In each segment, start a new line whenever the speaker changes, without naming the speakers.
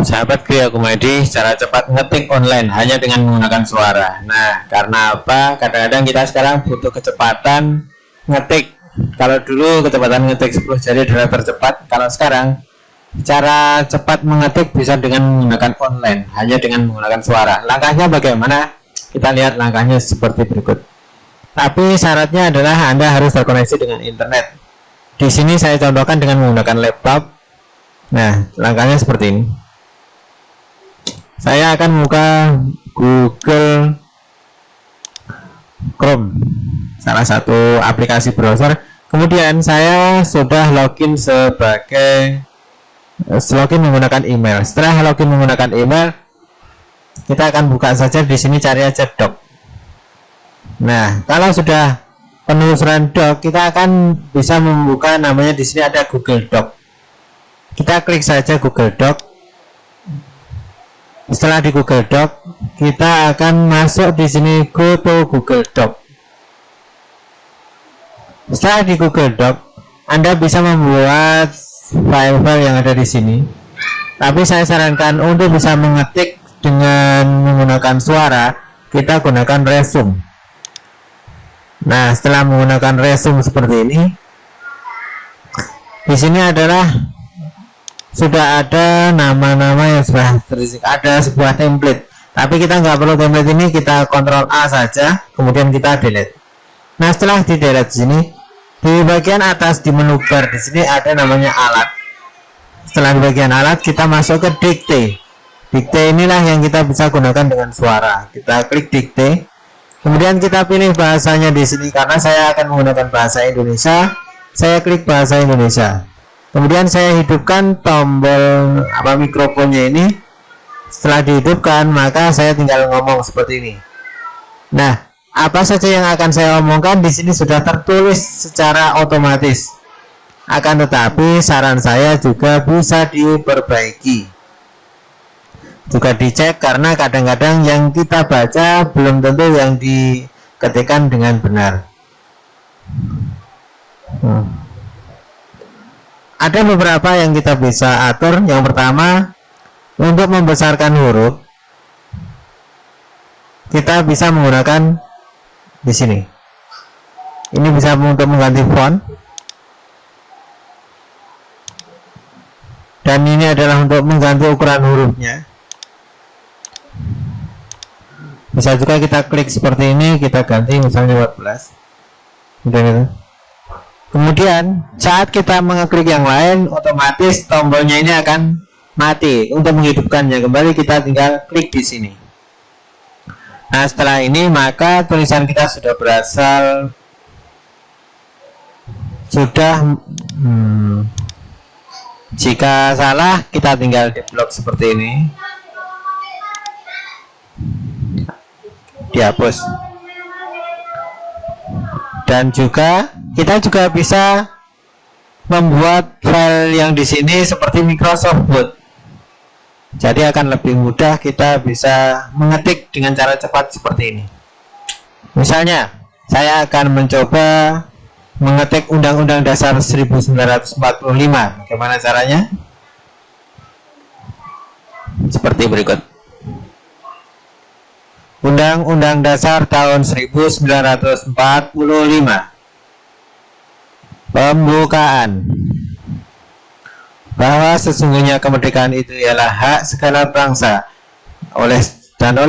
Sahabat Gria Kumedi, cara cepat ngetik online hanya dengan menggunakan suara. Nah, karena apa? Kadang-kadang kita sekarang butuh kecepatan ngetik. Kalau dulu kecepatan ngetik 10 jari adalah tercepat. Kalau sekarang cara cepat mengetik bisa dengan menggunakan online, hanya dengan menggunakan suara. Langkahnya bagaimana? Kita lihat langkahnya seperti berikut. Tapi syaratnya adalah Anda harus terkoneksi dengan internet. Di sini saya contohkan dengan menggunakan laptop. Nah, langkahnya seperti ini. Saya akan buka Google Chrome, salah satu aplikasi browser. Kemudian saya sudah login menggunakan email. Setelah login menggunakan email, kita akan buka saja di sini, cari aja doc. Nah, kalau sudah penelusuran doc, kita akan bisa membuka, namanya di sini ada Google Doc. Kita klik saja Google Doc. Setelah di Google Doc, kita akan masuk di sini, go to Google Doc. Setelah di Google Doc, Anda bisa membuat file-file yang ada di sini. Tapi saya sarankan untuk bisa mengetik dengan menggunakan suara, kita gunakan resume. Nah, setelah menggunakan resume seperti ini, di sini adalah sudah ada nama-nama yang sudah terisi, ada sebuah template. Tapi kita nggak perlu template ini, kita Ctrl A saja, kemudian kita delete. Nah, setelah di delete sini, di bagian atas di menu bar di sini ada namanya alat. Setelah di bagian alat, kita masuk ke dikte. Dikte inilah yang kita bisa gunakan dengan suara. Kita klik dikte, kemudian kita pilih bahasanya di sini. Karena saya akan menggunakan bahasa Indonesia, saya klik bahasa Indonesia. Kemudian saya hidupkan tombol mikrofonnya ini. Setelah dihidupkan, maka saya tinggal ngomong seperti ini. Nah, apa saja yang akan saya omongkan di sini sudah tertulis secara otomatis. Akan tetapi saran saya juga bisa diperbaiki, juga dicek, karena kadang-kadang yang kita baca belum tentu yang diketikkan dengan benar. Ada beberapa yang kita bisa atur. Yang pertama, untuk membesarkan huruf, kita bisa menggunakan di sini. Ini bisa untuk mengganti font. Dan ini adalah untuk mengganti ukuran hurufnya. Bisa juga kita klik seperti ini, kita ganti misalnya 14. Kemudian saat kita mengeklik yang lain, otomatis tombolnya ini akan mati. Untuk menghidupkannya kembali, kita tinggal klik di sini. Nah, setelah ini maka tulisan kita sudah berasal, jika salah kita tinggal diblok seperti ini, dihapus. Dan juga kita juga bisa membuat file yang di sini seperti Microsoft Word. Jadi akan lebih mudah, kita bisa mengetik dengan cara cepat seperti ini. Misalnya, saya akan mencoba mengetik Undang-Undang Dasar 1945. Bagaimana caranya? Seperti berikut. Undang-Undang Dasar tahun 1945. Pembukaan. Bahwa sesungguhnya kemerdekaan itu ialah hak segala bangsa. Oleh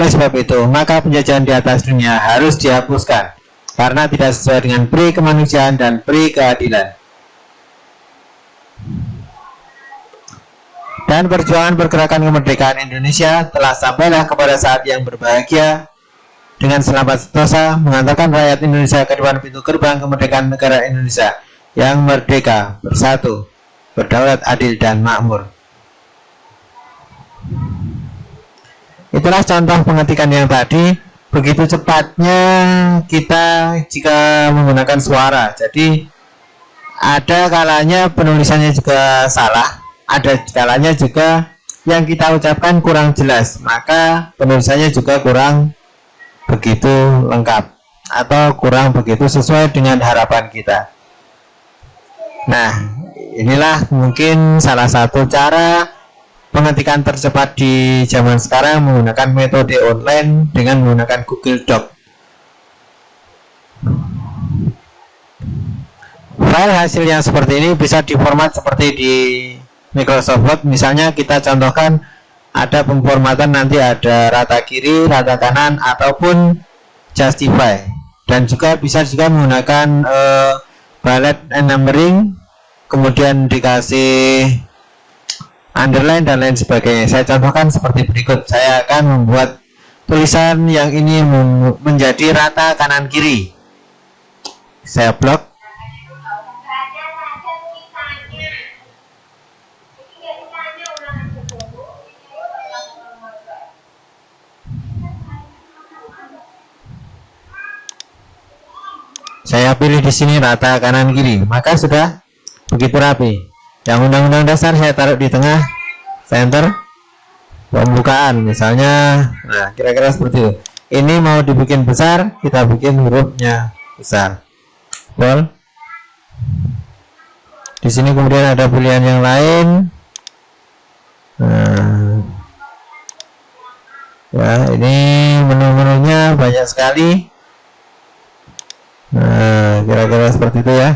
sebab itu, maka penjajahan di atas dunia harus dihapuskan, karena tidak sesuai dengan pri kemanusiaan dan pri keadilan. Dan perjuangan pergerakan kemerdekaan Indonesia telah sampailah kepada saat yang berbahagia, dengan selamat sentosa mengantarkan rakyat Indonesia ke depan pintu gerbang kemerdekaan negara Indonesia yang merdeka, bersatu, berdaulat, adil, dan makmur. Itulah contoh pengetikan yang tadi. Begitu cepatnya kita jika menggunakan suara. Jadi ada kalanya penulisannya juga salah, ada kalanya juga yang kita ucapkan kurang jelas, maka penulisannya juga kurang begitu lengkap atau kurang begitu sesuai dengan harapan kita. Nah, inilah mungkin salah satu cara pengetikan tercepat di zaman sekarang menggunakan metode online dengan menggunakan Google Doc. File hasil yang seperti ini bisa diformat seperti di Microsoft Word. Misalnya kita contohkan ada pemformatan, nanti ada rata kiri, rata kanan, ataupun justify, dan juga bisa juga menggunakan bullet and numbering, kemudian dikasih underline dan lain sebagainya. Saya contohkan seperti berikut. Saya akan membuat tulisan yang ini menjadi rata kanan kiri. Saya blok. Saya pilih di sini rata kanan kiri, maka sudah begitu rapi. Yang undang-undang dasar saya taruh di tengah, center, pembukaan misalnya. Nah, kira-kira seperti itu. Ini mau dibikin besar, kita bikin hurufnya besar. Bold. Di sini kemudian ada pilihan yang lain. Nah, ya, ini menu-menunya banyak sekali. Nah, kira-kira seperti itu ya.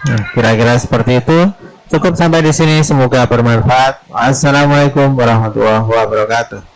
Nah, kira-kira seperti itu. Cukup sampai di sini, semoga bermanfaat. Assalamualaikum warahmatullahi wabarakatuh.